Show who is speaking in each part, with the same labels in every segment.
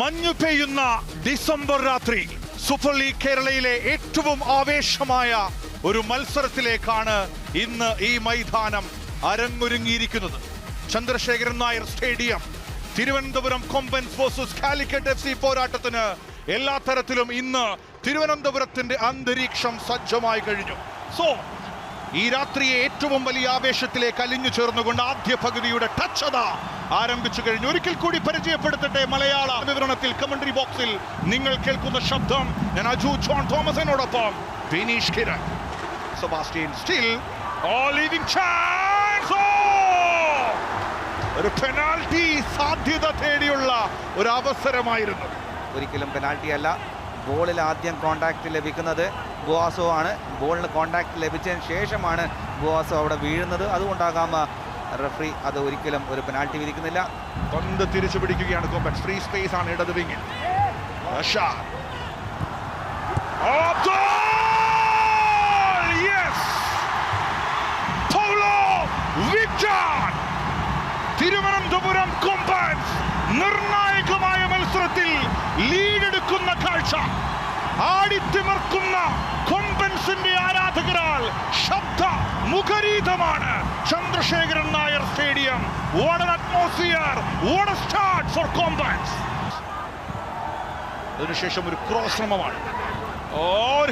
Speaker 1: മഞ്ഞു പെയ്യുന്ന ഡിസംബർ രാത്രി സൂപ്പർ ലീഗ് കേരളയിലെ ഏറ്റവും ആവേശമായ ഒരു മത്സരത്തിലേക്കാണ് ഇന്ന് ഈ മൈതാനം അരങ്ങൊരുങ്ങിയിരിക്കുന്നത്. Chandrasekharan Nair stadium, Thiruvananthapuram Kombans versus Calicut FC പോരാട്ടത്തിന് എല്ലാ തരത്തിലും ഇന്ന് തിരുവനന്തപുരത്തിന്റെ അന്തരീക്ഷം സജ്ജമായി കഴിഞ്ഞു. ഈ രാത്രിയെ ഏറ്റവും വലിയ ആവേശത്തിലേക്ക് അലിഞ്ഞു ചേർന്നുകൊണ്ട് ആദ്യ പകുതിയുടെ ടച്ചത ആരംഭിച്ചു കഴിഞ്ഞു. ഒരിക്കൽ കൂടി പരിചയപ്പെടുത്തട്ടെ മലയാള വിവരണത്തിൽ കമന്ററി ബോക്സിൽ നിങ്ങൾ കേൾക്കുന്ന ശബ്ദം. ഞാൻ അജു ജോൺ തോമസിനോടൊപ്പം Vineesh Kiran. Sebastian still leaving chance. ഒരു പെനാൽറ്റി സാധ്യത തേടിയുള്ള ഒരു അവസരമായിരുന്നു.
Speaker 2: ഒരിക്കലും പെനാൽറ്റി അല്ല. ബോളിൽ ആദ്യം കോണ്ടാക്ട് ലഭിക്കുന്നത് ബോവാസോ ആണ്. ബോളിന് കോണ്ടാക്ട് ലഭിച്ചതിന് ശേഷമാണ് ബോവാസോ അവിടെ വീഴുന്നത്. അതുകൊണ്ടാകാം റഫറി അത് ഒരിക്കലും ഒരു പെനാൽറ്റി വിധിക്കുന്നില്ല.
Speaker 1: പന്ത് തിരിച്ചു പിടിക്കുകയാണ് കോമ്പൻസ്. ഫ്രീ സ്പേസ് ആണ് ഇടത് വിങ്ങിൽ. തിരുവനന്തപുരം കൊമ്പൻസ് നിർണായകമായ മത്സരത്തിൽ ലീഡെടുക്കുന്ന കാഴ്ച. ആടിത്തിമർക്കുന്ന കൊമ്പൻസിന്റെ ആരാധകരാൽ ശബ്ദ മുഖരീതമാണ് Chandrasekharan Nair stadium. What an atmosphere, what a start for Kombans. അതിനുശേഷം ഒരു ക്രോസ് ശ്രമമാണ്.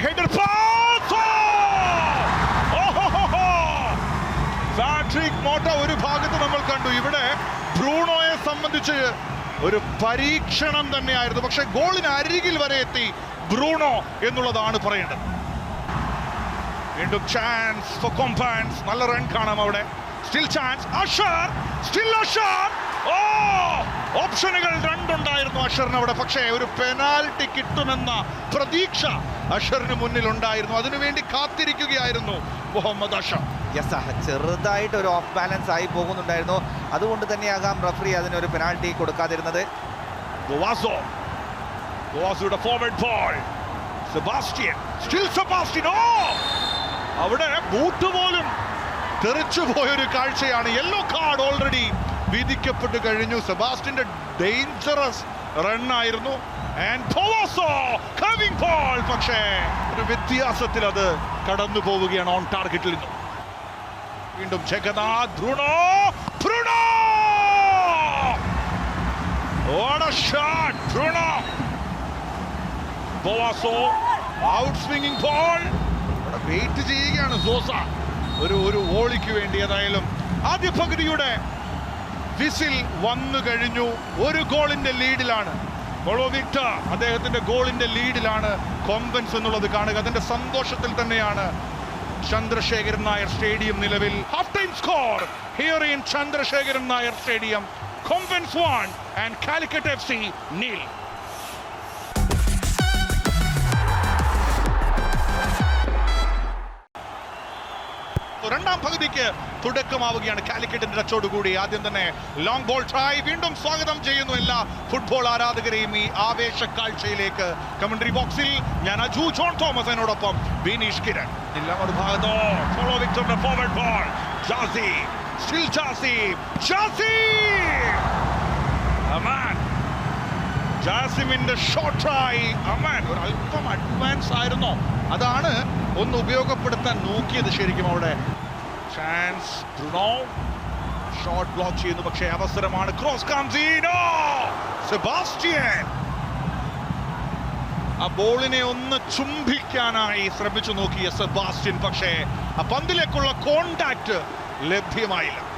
Speaker 1: Header pass. പാട്രിക് മോട്ട ഒരു ഭാഗത്ത് നമ്മൾ കണ്ടു. ഇവിടെ ബ്രൂണോയെ സംബന്ധിച്ച് ഒരു പരീക്ഷണം തന്നെയായിരുന്നു. പക്ഷെ ഗോളിന് അരികിൽ വരെ എത്തി ബ്രൂണോ എന്നുള്ളതാണ് പറയേണ്ടത്. വീണ്ടും ചാൻസ് ഫോർ കോമ്പൻസ്. നല്ല റൺ കാണാം അവിടെ. Still chance. അഷർ. ഓപ്ഷനുകൾ രണ്ടുണ്ടായിരുന്നു അഷറിന് അവിടെ. പക്ഷേ ഒരു പെനാൽറ്റി കിട്ടുമെന്ന പ്രതീക്ഷ അഷറിന് മുന്നിൽ ഉണ്ടായിരുന്നു. അതിനുവേണ്ടി കാത്തിരിക്കുകയായിരുന്നു മുഹമ്മദ് അഷർ.
Speaker 2: ചെറുതായിട്ട് ഒരു ഓഫ് ബാലൻസ് ആയി പോകുന്നുണ്ടായിരുന്നു. അതുകൊണ്ട് തന്നെയാകാം റഫറി അതിനൊരു പെനാൽറ്റി കൊടുക്കാതിരുന്നത്.
Speaker 1: ബോവാസോയുടെ ഫോർവേഡ് ബോൾ. സെബാസ്റ്റ്യൻ. അവിടെ ബൂട്ട് പോലും തെറിച്ചു പോയൊരു കാഴ്ചയാണ്. യെല്ലോ കാർഡ് ഓൾറെഡി വിധിക്കപ്പെട്ട് കഴിഞ്ഞു. സെബാസ്റ്റ്യന്റെ ഡേഞ്ചറസ് റൺ ആയിരുന്നു. പക്ഷേ ഒരു വ്യത്യാസത്തിൽ അത് കടന്നു പോവുകയാണ് ഓൺ ടാർഗറ്റിൽ നിന്നും. വീണ്ടും Jagannath. Bruno. What a shot, Bruno. ബോവാസോ ഔട്ട് സ്വിംഗിംഗ് ബോൾ. അവിടെ വെയിറ്റ് ചെയ്യുകയാണ് സോസ ഒരു വോളിക്ക് വേണ്ടി. ഏതായാലും ആദ്യ പകുതിയുടെ വിസിൽ വന്നു കഴിഞ്ഞു. ഒരു ഗോളിന്റെ ലീഡിലാണ് വിക്ടർ. അദ്ദേഹത്തിന്റെ ഗോളിന്റെ ലീഡിലാണ് കൊമ്പൻസ് എന്നുള്ളത് കാണുക. അതിന്റെ സന്തോഷത്തിൽ തന്നെയാണ് ചന്ദ്രശേഖരൻ നായർ സ്റ്റേഡിയം നിലവിൽ. Half time score here in Chandrasekharan Nair stadium. Kombans 1 and Calicut FC 0. രണ്ടാം പകുതിക്ക് തുടക്കമാവുകയാണ് കാലിക്കറ്റിന്റെ ടച്ചോടുകൂടി. ആദ്യം തന്നെ ലോങ് ബോൾ ട്രൈ. വീണ്ടും സ്വാഗതം ചെയ്യുന്നു എല്ലാ ഫുട്ബോൾ ആരാധകരെയും ഈ ആവേശ കാഴ്ചയിലേക്ക്. കമന്ററി ബോക്സിൽ ഞാൻ അജു ജോൺ തോമസിനോടൊപ്പം വിനീഷ് കിരൺ. മറുഭാഗത്തോ ഫോളോ വിക്ടറിന്റെ ഫോർവേഡ് ബോൾ. ജാസിമിന്റെ ഷോട്ട് ട്രൈ. ഒരു അല്പം അഡ്വാൻസ് ആയിരുന്നോ? അതാണ് ഒന്ന് ഉപയോഗപ്പെടുത്താൻ നോക്കിയത് ശരിക്കും അവിടെ. ചാൻസ്. ബ്രൂണോ ഷോട്ട് ബ്ലോക്ക് ചെയ്യുന്നു. പക്ഷേ അവസരമാണ്. ക്രോസ് കാംസീനോ. സെബാസ്റ്റ്യൻ ആ ബോളിനെ ഒന്ന് ചുംബിക്കാനായി ശ്രമിച്ചു നോക്കിയ സെബാസ്റ്റ്യൻ. പക്ഷേ ആ പന്തിലേക്കുള്ള കോണ്ടാക്ട് ലഭ്യമായില്ല.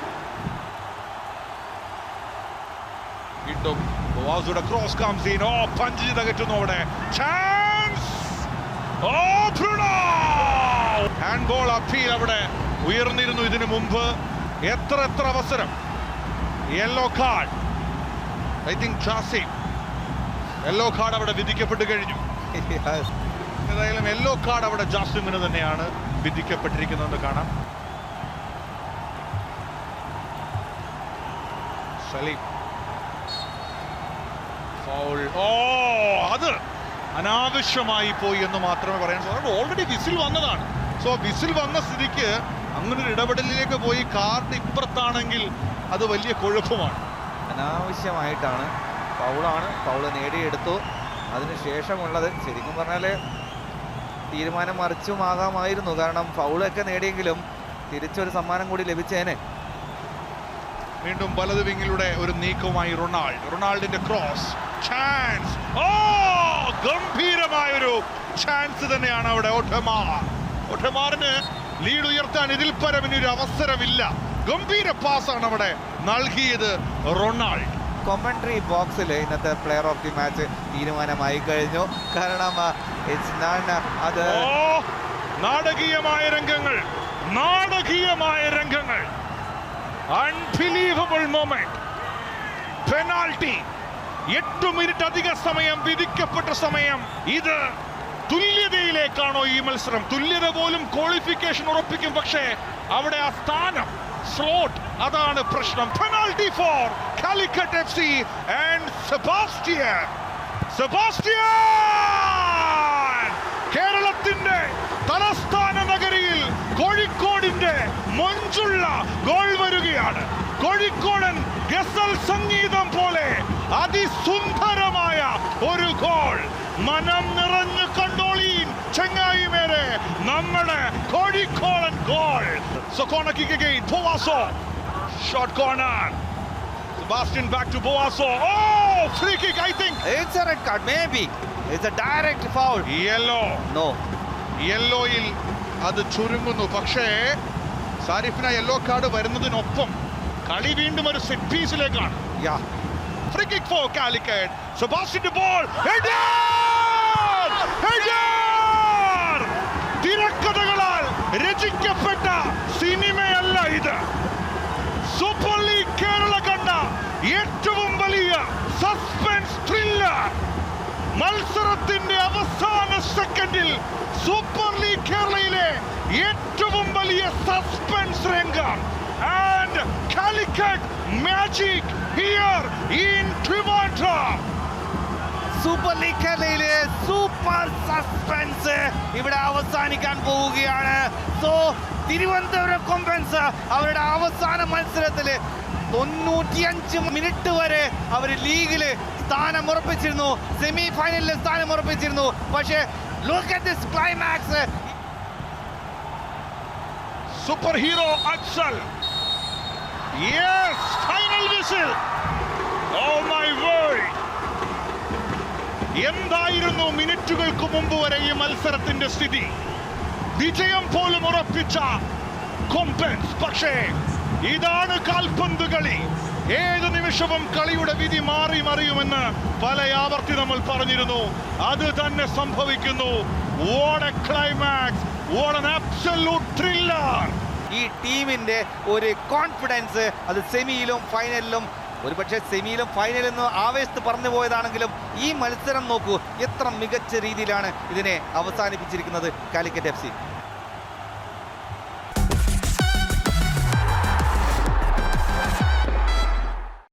Speaker 1: വീണ്ടും ബോവാസോയുടെ ക്രോസ് കാംസീനോ. പഞ്ച് തകറ്റുന്നു അവിടെ. Chance. Bruno. Handball appeal അവിടെ ഉയർന്നിരുന്നു ഇതിനു മുമ്പ്. എത്ര അവസരം. Yellow card. I think Jasim. Yellow card അവിടെ വിധിക്കപ്പെട്ട് കഴിഞ്ഞു. ഏതായാലും യെല്ലോ കാർഡ് അവിടെ ജാസിമിന് തന്നെയാണ് വിധിക്കപ്പെട്ടിരിക്കുന്നത് കാണാം. സലീം. ഫൗൾ. അത് അനാവശ്യമായി പോയി എന്ന് മാത്രമേ പറയാൻ സാധിക്കൂ. ഓൾറെഡി വിസിൽ വന്നതാണ്. വിസിൽ വന്ന സ്ഥിതിക്ക് അങ്ങനെ ഒരു ഇടപെടലിലേക്ക് പോയി കാർഡ് ഇപ്പുറത്താണെങ്കിൽ അത് വലിയ കുഴപ്പമാണ്.
Speaker 2: അനാവശ്യമായിട്ടാണ് ഫൗളാണ്, ഫൗള് നേടിയെടുത്തു. അതിനുശേഷമുള്ളത് ശരിക്കും പറഞ്ഞാൽ തീരുമാനം മറിച്ചുമാകാമായിരുന്നു. കാരണം ഫൗളൊക്കെ നേടിയെങ്കിലും തിരിച്ചൊരു സമ്മാനം കൂടി ലഭിച്ചേനെ.
Speaker 1: വീണ്ടും വലത് വിങ്ങിലൂടെ ഒരു നീക്കവുമായി റൊണാൾഡിന്റെ ക്രോസ് ചാൻസ്. ഓ, ഗംഭീരമായൊരു ചാൻസ് തന്നെയാണ് അവിടെ. ഒട്ടമാറിന് ലീഡ് ഉയർത്താൻ ഇതിൽ പരം ഇനിയൊരു അവസരമില്ല. ഗംഭീര പാസ്സാണ് അവിടെ നൽകിയത് റൊണാൾഡ്.
Speaker 2: കൊമൻട്രി ബോക്സിൽ ഇന്നത്തെ പ്ലെയർ ഓഫ് ദി മാച്ച് തീരുമാനമായി കഴിഞ്ഞു. കാരണം അത്
Speaker 1: നാടകീയമായ രംഗങ്ങൾ, അൺബിലീവബിൾ മൊമെന്റ്. പെനാൽറ്റി. 8 മിനിറ്റ് അധിക സമയം വിധിക്കപ്പെട്ട സമയം. ഇത് തുല്യതയിലേക്കാണോ ഈ മത്സരം? തുല്യത പോലും ക്വാളിഫിക്കേഷൻ ഉറപ്പിക്കും, പക്ഷേ അവിടെ ആ സ്ഥാനം, സ്ലോട്ട്, അതാണ് പ്രശ്നം. Penalty for Calicut FC and Sebastian. കേരളത്തിന്റെ തലസ്ഥാന നഗരിയിൽ കോഴിക്കോടിന്റെ മൊഞ്ചുള്ള ഗോൾ വരികയാണ്. കോഴിക്കോടൻ ഗസൽ സംഗീതം പോലെ അതിസുന്ദരമായ ഒരു ഗോൾ. മനം നിറഞ്ഞു കണ്ടോളീൻ ചങ്ങായിമേരെ, നമ്മുടെ കോഴിക്കോടൻ goal. So corner kick again, Boasso. Short corner. Sebastian back to Boasso. Oh, free kick, I think.
Speaker 2: It's a red card, maybe. It's a direct foul.
Speaker 1: Yellow.
Speaker 2: No.
Speaker 1: യെല്ലോയിൽ അത് ചുരുങ്ങുന്നു. പക്ഷേ സാരിഫിന് യെല്ലോ കാർഡ് വരുന്നതിനൊപ്പം കളി വീണ്ടും ഒരു set പീസിലേക്കാണ്. Free kick for Calicut. Sebastian the ball. Header! തിരക്കഥകളാൽ രചിക്കപ്പെട്ട സിനിമയല്ല ഇത്. സൂപ്പർ ലീഗ് കേരള കണ്ട ഏറ്റവും വലിയ സസ്പെൻസ് ത്രില്ലർ. മത്സരത്തിന്റെ അവസാന സെക്കൻഡിൽ സൂപ്പർ ലീഗ് കേരളയിലെ ഏറ്റവും വലിയ സസ്പെൻസ് രംഗം. And Calicut magic here in Trivandrum.
Speaker 2: Super league കേരളയിലെ സൂപ്പർ സസ്പെൻസ് ഇവിടെ അവസാനിക്കാൻ പോവുകയാണ്. സോ തിരുവനന്തപുരം കൊമ്പൻസ് അവരുടെ അവസാന മത്സരത്തിൽ 95 മിനിറ്റ് വരെ അവർ ലീഗിൽ സ്ഥാനം ഉറപ്പിച്ചിരുന്നു, സെമി ഫൈനലിൽ സ്ഥാനം ഉറപ്പിച്ചിരുന്നു. പക്ഷേ look at this climax.
Speaker 1: Super hero അക്സൽ. Yes, final whistle. Oh my word. എന്തായിരുന്നു മിനിറ്റുകൾക്ക് മുമ്പ് വരെ ഈ മത്സരത്തിന്റെ സ്ഥിതി? വിജയം പോലും ഉറപ്പിച്ച കൊമ്പൻസ്. പക്ഷേ ഇതാണ് കാൽപന്ത് കളി. ഏത് നിമിഷവും കളിയുടെ വിധി മാറി മറിയുമെന്ന് പല ആവർത്തി നമ്മൾ പറഞ്ഞിരുന്നു. അത് തന്നെ സംഭവിക്കുന്നു. What a climax, what an absolute thriller.
Speaker 2: ഈ ടീമിന്റെ ഒരു കോൺഫിഡൻസ് അത് സെമിയിലും ഫൈനലിലും, ഒരുപക്ഷെ സെമിയിലും ഫൈനലിൽ നിന്ന് ആവേശത്ത് പറഞ്ഞു പോയതാണെങ്കിലും ഈ മത്സരം നോക്കൂ, എത്ര മികച്ച രീതിയിലാണ് ഇതിനെ അവസാനിപ്പിച്ചിരിക്കുന്നത് കാലിക്കറ്റ് FC.